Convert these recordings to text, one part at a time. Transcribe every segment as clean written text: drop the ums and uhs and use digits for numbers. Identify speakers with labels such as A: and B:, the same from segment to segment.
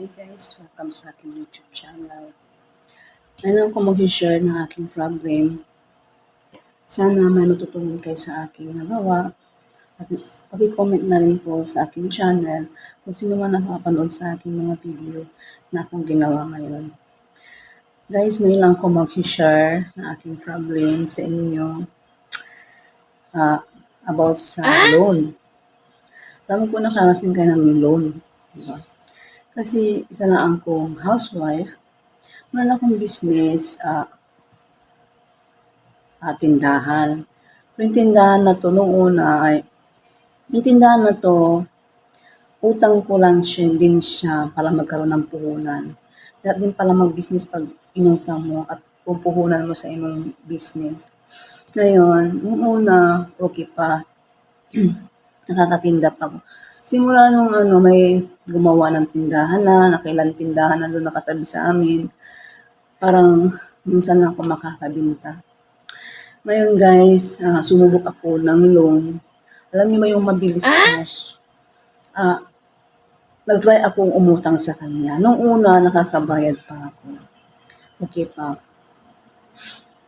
A: Hey guys, welcome sa aking YouTube channel. Ngayon ako mag-share ng aking problem. Sana may matutunan kayo sa aking nagawa. At pag-comment na rin po sa aking channel kung sino man nakapanood sa aking mga video na akong ginawa ngayon. Guys, ngayon lang ako mag-share ng aking problem sa inyo about sa loan. Alam ko nakarasin kayo ng loan. Diba? Kasi isa lang akong housewife, wala akong business, tindahan. Yung tindahan na to noong una ay, yung tindahan na to, utang ko lang siya, din siya para magkaroon ng puhunan. Dapat din pala mag-business pag inutang mo at pupuhunan mo sa imong business. Ngayon, noong una, okay pa, nakakatinda pa ako. Simula nung may gumawa ng tindahan na, nakailang tindahan na doon nakatabi sa amin, parang minsan lang ako makakabinta. Ngayon guys, sumubok ako ng loan. Alam niyo ba yung mabilis cash? Nag-try akong umutang sa kanya. Nung una, nakakabayad pa ako. Okay pa.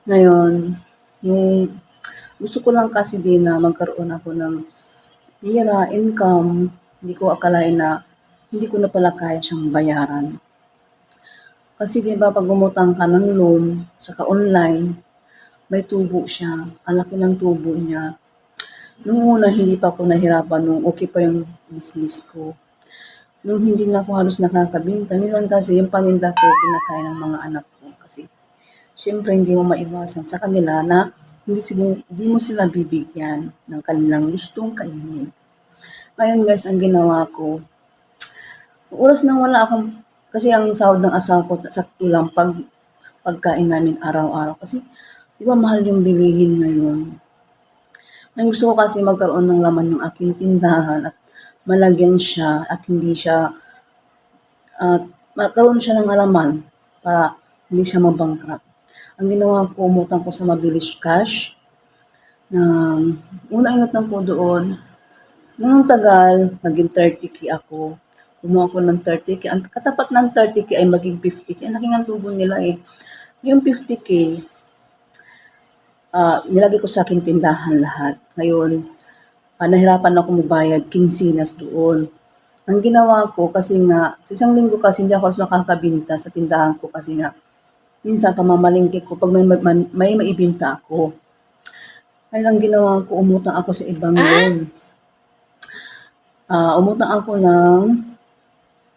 A: Ngayon, yung gusto ko lang kasi din na magkaroon ako ng pera, income, hindi ko akalain na hindi ko na pala kaya siyang bayaran. Kasi diba pag umutang ka ng loan, saka online, may tubo siya. Ang laki ng tubo niya. Nung una, hindi pa ako nahirapan nung okay pa yung business ko. Nung hindi na ako halos nakakabinta, minsan kasi yung paninda ko, kinakain ng mga anak ko. Kasi syempre hindi mo maiwasan sa kanila na hindi mo sila bibigyan ng kanilang gustong kainin. Ngayon guys, ang ginawa ko, oras nang wala akong, kasi ang sahod ng asawa ko, sakto lang pagkain namin araw-araw. Kasi, di ba mahal yung bilihin ngayon? Ang gusto ko kasi magkaroon ng laman yung aking tindahan at malagyan siya at hindi siya, magkaroon siya ng alaman para hindi siya mabangkrut. Ang ginawa ko, umutang ko sa mabilis cash. Una inutang ko doon. Nung tagal, naging 30k ako. Kumuha ko ng 30k. Ang katapat ng 30k ay maging 50k. Ang laking ang tubo nila eh. Yung 50k, nilagay ko sa aking tindahan lahat. Ngayon, nahirapan ako magbayad, kinsinas doon. Ang ginawa ko, kasi nga, sa isang linggo kasi hindi ako makakabinta sa tindahan ko kasi nga, minsan pamamalingki ko pag may maibinta ako. Ay ang ginawa ko, umutang ako sa ibang loan. Umutang ako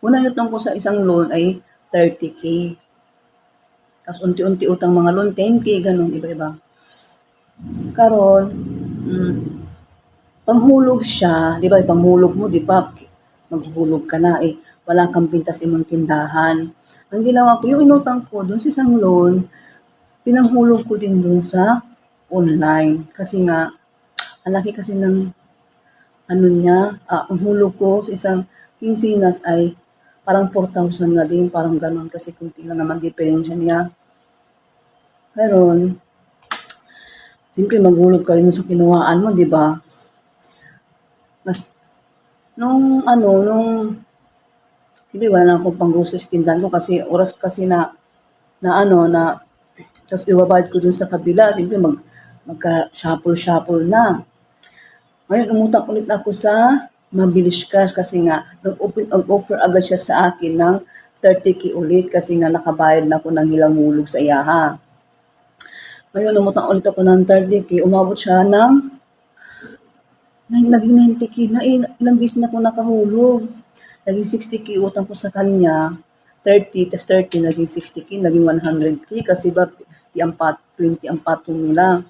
A: unang utang ko sa isang loan ay 30k. Tapos unti-unti utang mga loan, 10k, ganun, iba-iba. Karon, panghulog siya, di ba, panghulog mo, di ba, maghuhulog ka na eh, wala kang binta sa imong tindahan. Ang ginawa ko, yung inutang ko doon sa isang loan, pinanghulog ko din doon sa online. Kasi nga, ang laki kasi ng ang hulog ko sa isang kinsinas ay parang 4,000 na din, parang gano'n kasi kunti na naman diferensya niya. Pero, siyempre maghulog ka rin sa kinuhaan mo, di ba? Mas, siyempre wala na akong pang-groceries sa tindahan ko kasi oras kasi tapos ibabayad ko dun sa kabila, siyempre magka-shuffle na. Ngayon, umutang ulit ako sa mabilis cash kasi nga, nag-offer agad siya sa akin ng 30k ulit kasi nga nakabayad na ako ng hilang hulog sa iyaha. Ngayon, umutang ulit ako ng 30k, umabot siya ng naging 90k na ilang beses na ako nakahulog. Naging 60k utang ko sa kanya, 30, tas 30, naging 60k, naging 100k kasi ba 20 ang patong nila.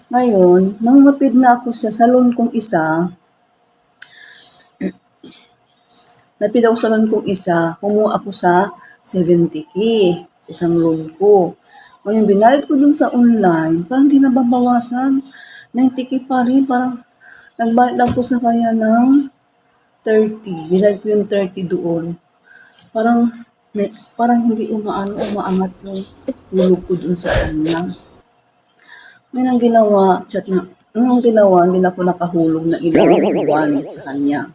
A: Ngayon, nang mapid na ako sa salon kong isa, kumuha ako sa 70k sa isang loan ko. Ngayon, binayad ko dun sa online, parang di nababawasan. 90k pa rin, parang nagbayad ako sa kanya ng 30. Binayad ko yung 30 doon. Parang hindi umaangat yung hulog ko dun sa kanya. Ngayon ang ginawa, hindi na ako nakahulog na ilang buwan sa kanya.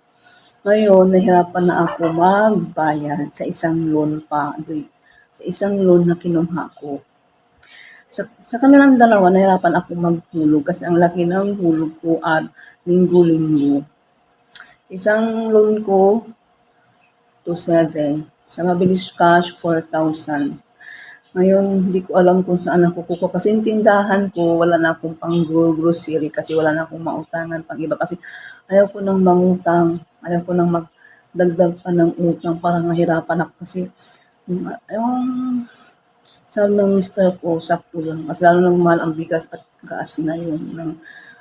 A: Ngayon, nahirapan na ako magbayad sa isang loan pa, sa isang loan na kinuha ko. Sa kanilang dalawa, nahirapan ako maghulog kasi ang laki ng hulog ko at linggo-linggo. Isang loan ko, to 7. Sa mabilis cash, 4,000. Ngayon, hindi ko alam kung saan ako kukuha. Kasi yung tindahan ko, wala na akong pang grocery kasi wala na akong mautangan pang iba. Kasi ayaw ko nang mangutang. Ayaw ko nang magdagdag pa ng utang para mahirapan ako. Kasi yung sabi ng mister ko, sakto lang. Mas lalo nang mahal ang bigas at gas ngayon ng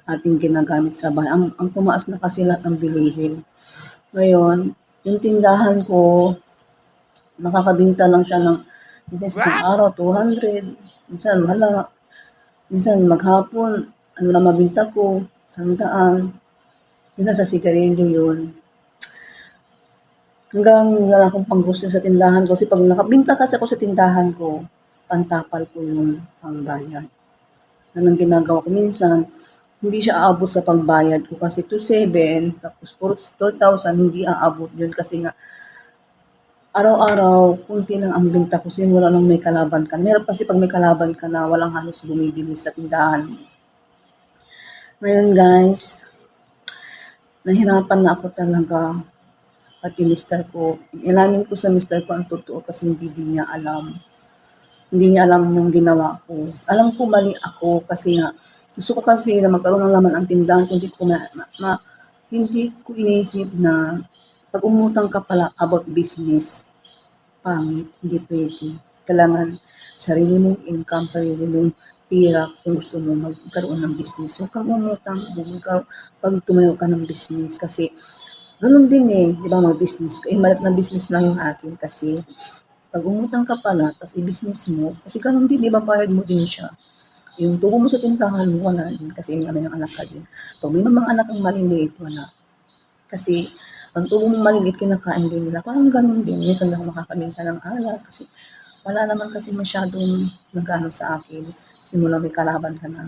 A: ating ginagamit sa bahay. Ang tumaas na kasi lahat ng bilihin. Ngayon, yung tindahan ko, nakakabinta lang siya ng minsan sa isang araw, 200. Minsan wala. Minsan maghapon, ano na mabinta ko, 100. Minsan sa sigarilyo yun. Hanggang wala akong pang-grocery sa tindahan ko. Kasi pag nakabinta kasi ako sa tindahan ko, pantapal ko yung pangbayad. Yan ang ginagawa ko. Minsan, hindi siya aabot sa pangbayad ko kasi 2,700, tapos 4,000, hindi aabot yun kasi nga araw-araw, kunti lang ang benta ko simula nung may kalaban ka. Meron kasi pag may kalaban ka na walang halos bumibili sa tindahan mo. Ngayon guys, nahirapan na ako talaga. Pati mister ko. Ilamin ko sa mister ko ang totoo kasi hindi din niya alam. Hindi niya alam yung ginawa ko. Alam ko mali ako kasi nga gusto ko kasi na magkaroon ng laman ang tindahan kung hindi ko iniisip na pag umutang ka pala about business, pangit, hindi pwede. Kailangan sarili mong income, sarili mong pera kung gusto mo magkaroon ng business. Huwag kang umutang pag tumayo ka ng business kasi ganun din di ba mag-business ka. Malit na business lang yung akin kasi pag umutang ka pala, tapos i-business mo, kasi ganun din, di ba bayad mo din siya. Yung tubo mo sa tindahan mo, wala din kasi may anak ka din. Pag may mga anak ang maliliit, wala. Kasi ang tubo mong maliliit, kinakain din nila. Parang ganun din. Minsan lang makakabinta ng alak kasi wala naman kasi masyadong nagano sa akin. Simula may kalaban ka na.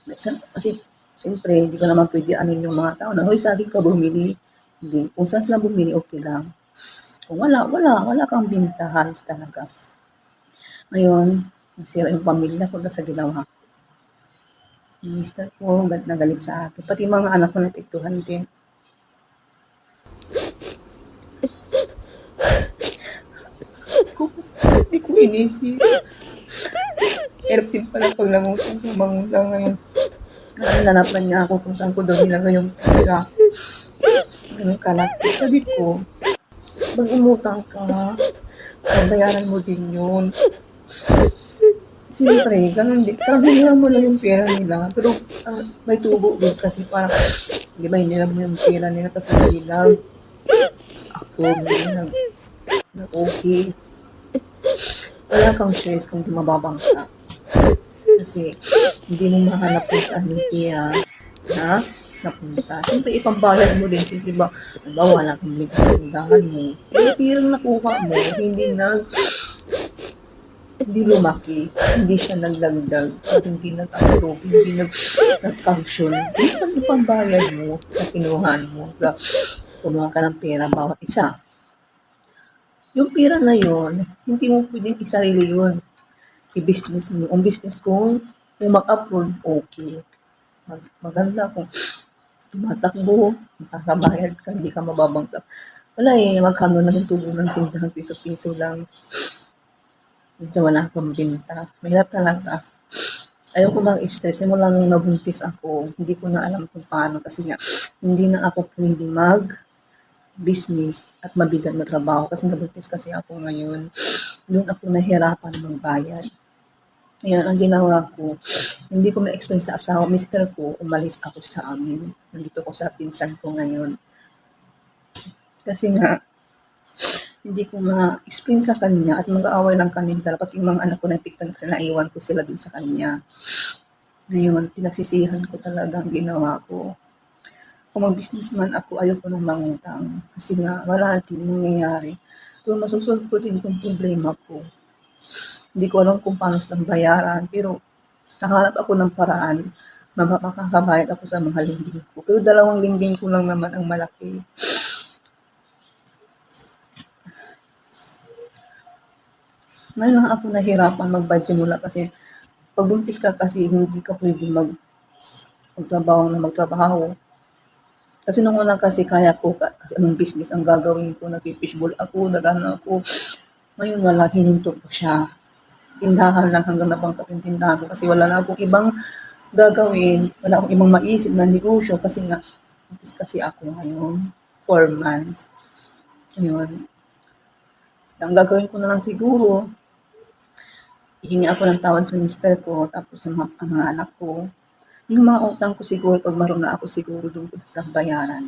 A: Kasi siyempre, hindi ko naman pwede anin yung mga tao na, hoy, sa akin ka bumili. Hindi. Kung saan sila bumili, okay lang. Kung wala kang binta, halos talaga. Ngayon, nasira yung pamilya ko sa ginawa ko. Yung mister ko, nagalit sa akin. Pati mga anak ko napiktuhan din. Hindi ko inisip. Hirap din pala pag mangutang ngayon. Nanapan niya ako kung saan ko daw nilagay yung pera. Ganun kalaki. Sabi ko, pag umutang ka, babayaran mo din yun. Siyempre, ganun din. Parang hiniram mo lang yung pera nila. Pero may tubo din kasi parang, di ba, hiniram mo yung pera nila tapos hindi lang. Ako, hindi lang. Okay. Wala kang choice kung di mababang ka. Kasi, hindi mo mahanap kung saan yung pera na napunta. Siyempre, ipambayad mo din. Siyempre ba, wala kang balik sa tindahan mo. Yung pirang nakuha mo, hindi lumaki, hindi siya nagdagdag, hindi nag-approve, hindi nag-function. Yung ipambayad mo sa kinuhan mo, kumuha ka ng pera bawat isa. Yung pera na yon, hindi mo pwedeng isarili yun. I-business mo. Ang business kung mag-approve, okay. Maganda kung tumatakbo, makakabayad ka, hindi ka mababangkap. Wala magkano na yung tubo ng tindahan, piso-piso lang. Minsan wala akong binta. Mahirap talaga. Ayaw ko mag-stress. Simula nung nabuntis ako, hindi ko na alam kung paano kasi nga, hindi na ako pwede mag-business at mabigat na trabaho kasi nabuntis kasi ako ngayon. Doon ako nahirapan magbayad. Ngayon, ang ginawa ko, hindi ko ma-explain sa asawa, mister ko, umalis ako sa amin. Nandito ko sa pinsan ko ngayon. Kasi nga, hindi ko ma-explain sa kanya at mag-aaway lang kami. Dapat yung mga anak ko na piktan kasi naiwan ko sila dun sa kanya. Ngayon, pinagsisihan ko talaga ang ginawa ko. Kung mag-businessman ako, ayaw ko nang mangutang. Kasi nga, wala din nangyayari. Pero masusolve ko din itong problema ko. Hindi ko alam kung paano silang bayaran, pero nakahanap ako ng paraan makakabayad ako sa mga lingding ko. Pero 2 lingding ko lang naman ang malaki. Ngayon lang ako nahirapan magbayad simula kasi pag buntis ka kasi hindi ka pwedeng magtrabaho. Kasi nung una kasi kaya ko, kasi anong business ang gagawin ko, nagpipishball ako, nagano ako. Ngayon wala, hininto ko siya. Tindahan lang hanggang napangkat yung tindahan ko kasi wala na akong ibang gagawin, wala akong ibang maisip na negosyo kasi nga, buntis kasi ako ngayon, 4 months. Ayun. Ang gagawin ko na lang siguro, hihingi ako ng tawad sa mister ko, tapos sa mga anak ko. Yung mga utang ko siguro, pag marunong na ako siguro doon ko sa bayaran.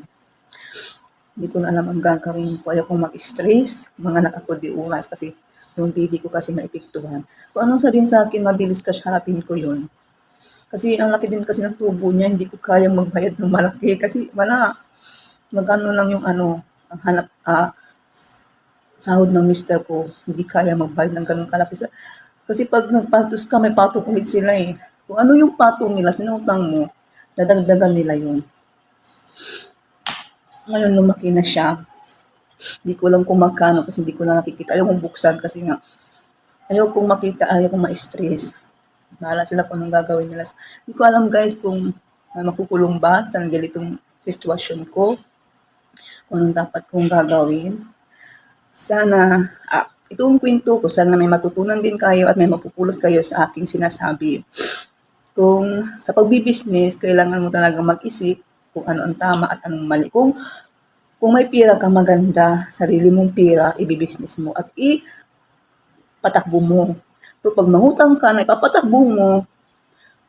A: Hindi ko na alam ang gagawin ko. Ayaw kong mag-stress. Mga anak ako di oras kasi yung baby ko kasi maepektuhan. Kung anong sabihin sa akin, mabilis ka harapin ko yun. Kasi ang laki din kasi ng tubo niya, hindi ko kayang magbayad ng malaki. Kasi wala. Magkano lang yung ang hanap, sahod ng mister ko, hindi kaya magbayad ng ganun kalaki. Kasi pag nagpatos ka, may patong ulit sila eh. Kung ano yung patong nila, sinutang mo, dadagdagan nila yun. Ngayon lumaki na siya. Hindi ko alam kung magkano kasi hindi ko na nakikita. Ayaw kong buksan kasi nga, ayaw kong makita, ayaw kong ma-stress. Bahala sila kung anong gagawin nila. Hindi ko alam guys kung may makukulong ba sa ganitong sitwasyon ko. Kung anong dapat kong gagawin. Sana, itong kwento ko, sana may matutunan din kayo at may mapupulot kayo sa aking sinasabi. Kung sa pagbibusiness, kailangan mo talaga mag-isip kung ano ang tama at anong mali. Kung may pera ka maganda, sarili mong pera, ibibusiness mo at ipatakbo mo. Pero pag mangutang ka na ipapatakbo mo,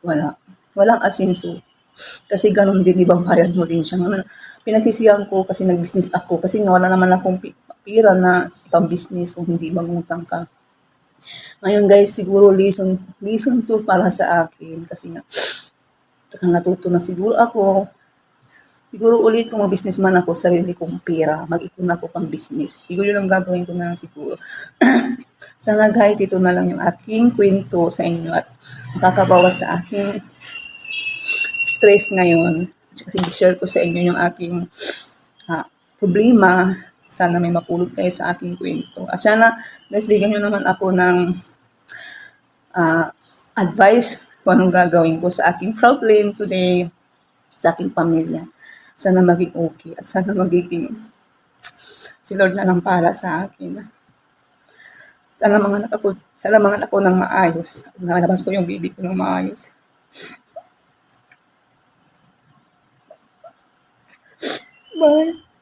A: wala. Walang asenso. Kasi ganun din, ibang bayad mo din siya. Pinagsisiyan ko kasi nag-business ako kasi nga wala naman akong pera na pang business kung hindi mangutang ka. Ngayon guys, siguro lesson to para sa akin kasi nga natuto na siguro ako. Siguro ulit kung mag-businessman ako, sarili kong pera, mag-ipon ako pang business. Siguro yun ang gagawin ko na siguro. Sana guys, ito na lang yung aking kwento sa inyo at makakabawas sa aking stress ngayon. Kasi share ko sa inyo yung aking problema. Sana may mapulot kayo sa aking kwento. At sana guys, bigyan nyo naman ako ng advice kung anong gagawin ko sa aking problem today, sa aking pamilya. Sana maging okay at sana magiging si Lord na lang para sa akin. Sana mga anak ko ng maayos. Nalabas ko yung baby ko ng maayos. Bye.